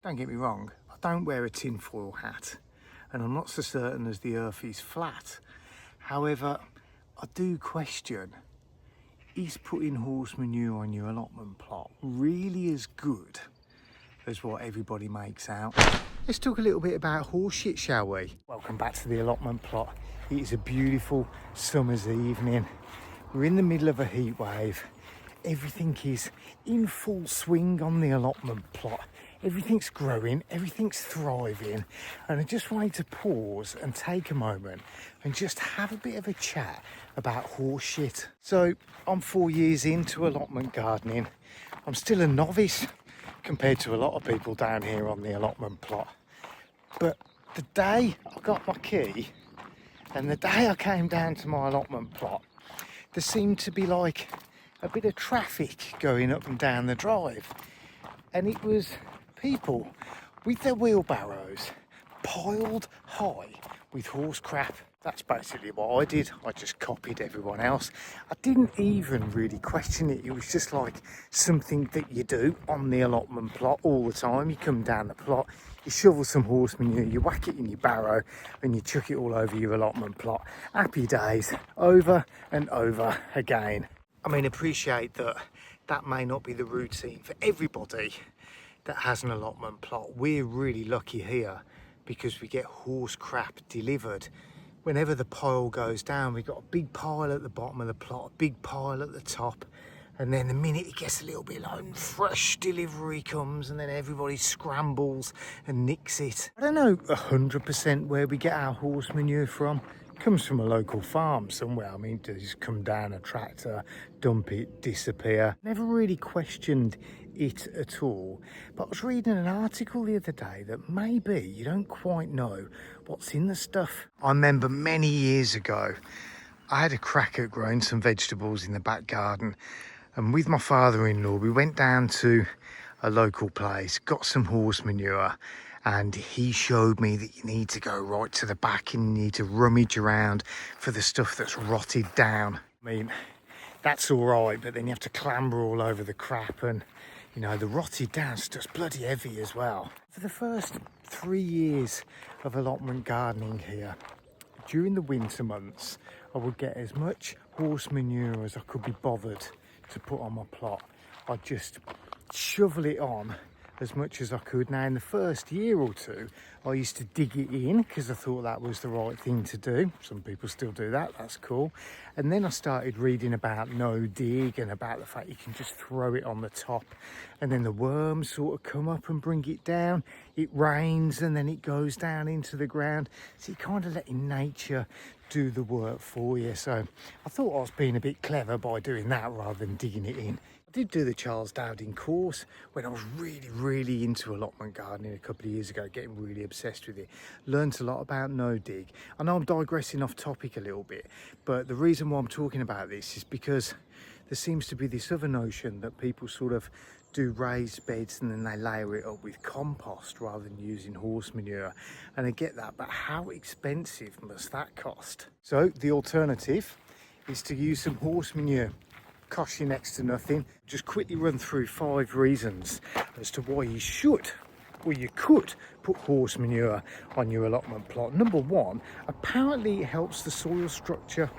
Don't get me wrong, I don't wear a tinfoil hat and I'm not so certain as the earth is flat. However, I do question, is putting horse manure on your allotment plot really as good as what everybody makes out? Let's talk a little bit about horse shit, shall we? Welcome back to the allotment plot. It is a beautiful summer's evening. We're in the middle of a heat wave. Everything is in full swing on the allotment plot. Everything's growing, everything's thriving, and I just wanted to pause and take a moment and just have a bit of a chat about horse shit. So I'm 4 years into allotment gardening. I'm still a novice compared to a lot of people down here on the allotment plot. But the day I got my key and the day I came down to my allotment plot, there seemed to be like a bit of traffic going up and down the drive, and it was people with their wheelbarrows piled high with horse crap. That's basically what I did. I just copied everyone else. I didn't even really question it. It was just like something that you do on the allotment plot all the time. You come down the plot, you shovel some horse manure, you whack it in your barrow and you chuck it all over your allotment plot. Happy days, over and over again. I mean, appreciate that that may not be the routine for everybody that has an allotment plot. We're really lucky here because we get horse crap delivered. Whenever the pile goes down, we've got a big pile at the bottom of the plot, a big pile at the top, and then the minute it gets a little bit low, fresh delivery comes and then everybody scrambles and nicks it. I don't know 100% where we get our horse manure from. Comes from a local farm somewhere. I mean, to just come down a tractor, dump it, disappear. Never really questioned it at all. But I was reading an article the other day that maybe you don't quite know what's in the stuff. I remember many years ago, I had a crack at growing some vegetables in the back garden. And with my father-in-law, we went down to a local place, got some horse manure, and he showed me that you need to go right to the back and you need to rummage around for the stuff that's rotted down. I mean, that's all right, but then you have to clamber all over the crap, and you know, the rotted down stuff's bloody heavy as well. For the first 3 years of allotment gardening here, during the winter months, I would get as much horse manure as I could be bothered to put on my plot. I'd just shovel it on as much as I could. Now, in the first year or two, I used to dig it in because I thought that was the right thing to do. Some people still do that, that's cool. And then I started reading about no dig and about the fact you can just throw it on the top and then the worms sort of come up and bring it down. It rains and then it goes down into the ground. So you're kind of letting nature do the work for you. So I thought I was being a bit clever by doing that rather than digging it in. I did do the Charles Dowding course when I was really into allotment gardening a couple of years ago, getting really obsessed with it. Learned a lot about no dig. I know I'm digressing off topic a little bit, but the reason why I'm talking about this is because there seems to be this other notion that people sort of do raised beds and then they layer it up with compost rather than using horse manure. And I get that, but how expensive must that cost? So the alternative is to use some horse manure. Costs you next to nothing. Just quickly run through 5 reasons as to why you should, or you could, put horse manure on your allotment plot. Number 1, apparently it helps the soil structure,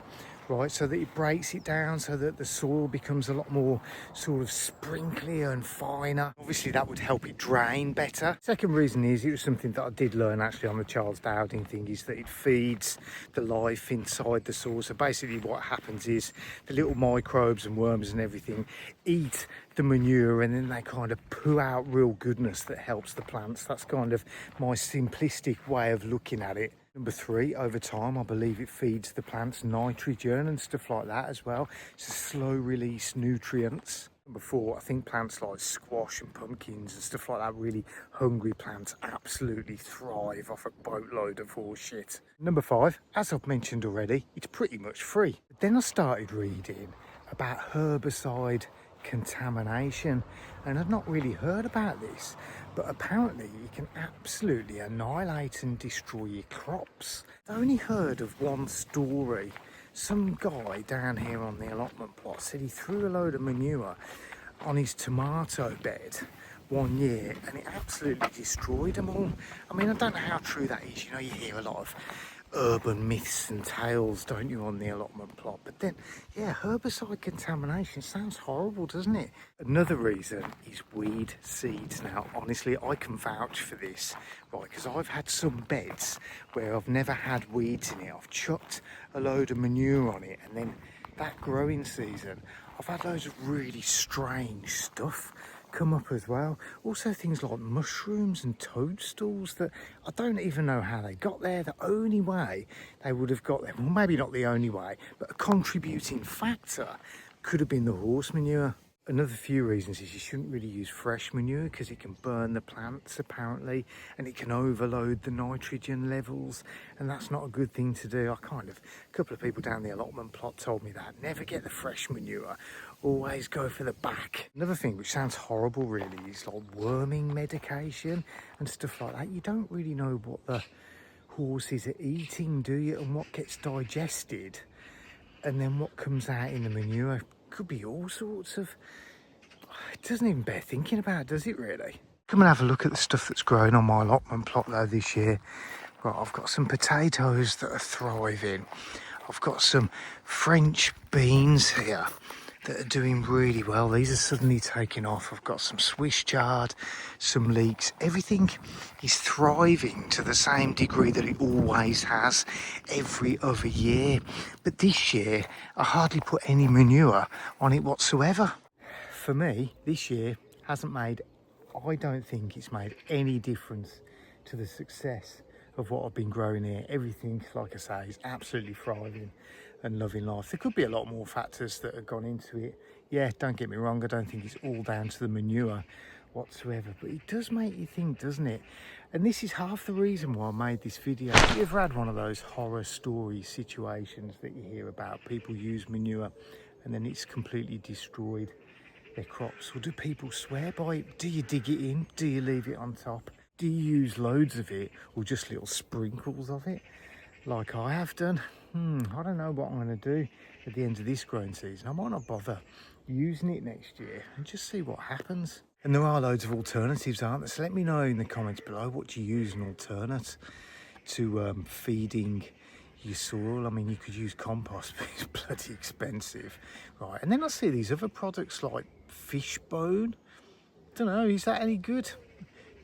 right, so that it breaks it down so that the soil becomes a lot more sort of sprinklier and finer. Obviously that would help it drain better. Second reason is, it was something that I did learn actually on the Charles Dowding thing, is that it feeds the life inside the soil. So basically what happens is the little microbes and worms and everything eat the manure and then they kind of poo out real goodness that helps the plants. That's kind of my simplistic way of looking at it. Number 3, over time, I believe it feeds the plants nitrogen and stuff like that as well. It's a slow release nutrients. Number 4, I think plants like squash and pumpkins and stuff like that, really hungry plants, absolutely thrive off a boatload of horse shit. Number 5, as I've mentioned already, it's pretty much free. But then I started reading about herbicide contamination, and I'd not really heard about this, but apparently you can absolutely annihilate and destroy your crops. I only heard of one story. Some guy down here on the allotment plot said he threw a load of manure on his tomato bed, one year and it absolutely destroyed them all. I mean, I don't know how true that is. You know, you hear a lot of urban myths and tales, don't you, on the allotment plot? But then, yeah, herbicide contamination sounds horrible, doesn't it? Another reason is weed seeds. Now, honestly, I can vouch for this, right? Because I've had some beds where I've never had weeds in it. I've chucked a load of manure on it, and then that growing season, I've had loads of really strange stuff come up as well. Also things like mushrooms and toadstools that I don't even know how they got there. The only way they would have got there, well, maybe not the only way, but a contributing factor could have been the horse manure. Another few reasons is you shouldn't really use fresh manure because it can burn the plants apparently, and it can overload the nitrogen levels, and that's not a good thing to do. A couple of people down the allotment plot told me that. Never get the fresh manure, always go for the back. Another thing which sounds horrible really is like worming medication and stuff like that. You don't really know what the horses are eating, do you, and what gets digested, and then what comes out in the manure. Could be all sorts of... It doesn't even bear thinking about, does it really? Come and have a look at the stuff that's growing on my allotment plot though this year. Right, I've got some potatoes that are thriving. I've got some French beans here that are doing really well. These are suddenly taking off. I've got some Swiss chard, some leeks. Everything is thriving to the same degree that it always has every other year. But this year, I hardly put any manure on it whatsoever. For me, this year hasn't made, I don't think it's made any difference to the success of what I've been growing here. Everything, like I say, is absolutely thriving and loving life. There could be a lot more factors that have gone into it. Yeah, don't get me wrong, I don't think it's all down to the manure whatsoever, but it does make you think, doesn't it? And this is half the reason why I made this video. Have you ever had one of those horror story situations that you hear about? People use manure and then it's completely destroyed their crops. Or do people swear by it? Do you dig it in? Do you leave it on top? Do you use loads of it or just little sprinkles of it like I have done? I don't know what I'm going to do at the end of this growing season. I might not bother using it next year and just see what happens. And there are loads of alternatives, aren't there? So let me know in the comments below what you use an alternate to feeding your soil. I mean, you could use compost, but it's bloody expensive, right? And then I see these other products like fish bone. Don't know, is that any good?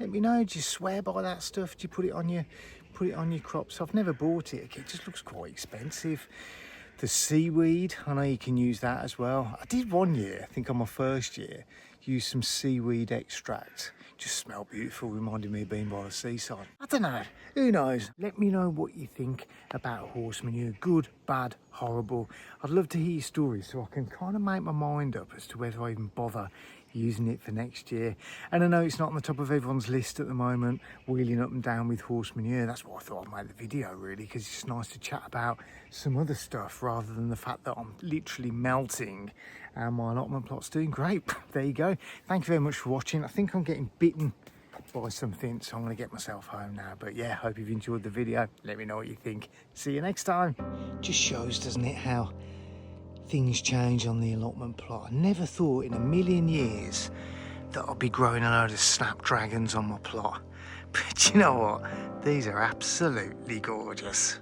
Let me know. Do you swear by that stuff? Do you put it on your crops? I've never bought it. It just looks quite expensive. The seaweed, I know you can use that as well. I did one year, I think on my first year, use some seaweed extract. Just smelled beautiful, reminded me of being by the seaside. I don't know, who knows? Let me know what you think about horse manure. Good, bad, horrible. I'd love to hear your stories so I can kind of make my mind up as to whether I even bother using it for next year. And I know it's not on the top of everyone's list at the moment, wheeling up and down with horse manure. That's why I thought I'd make the video really, because it's just nice to chat about some other stuff rather than the fact that I'm literally melting and my allotment plot's doing great. There you go. Thank you very much for watching. I think I'm getting bitten by something, so I'm going to get myself home now. But yeah, hope you've enjoyed the video. Let me know what you think. See you next time. Just shows, doesn't it, how things change on the allotment plot. I never thought in a million years that I'd be growing a load of snapdragons on my plot. But you know what? These are absolutely gorgeous.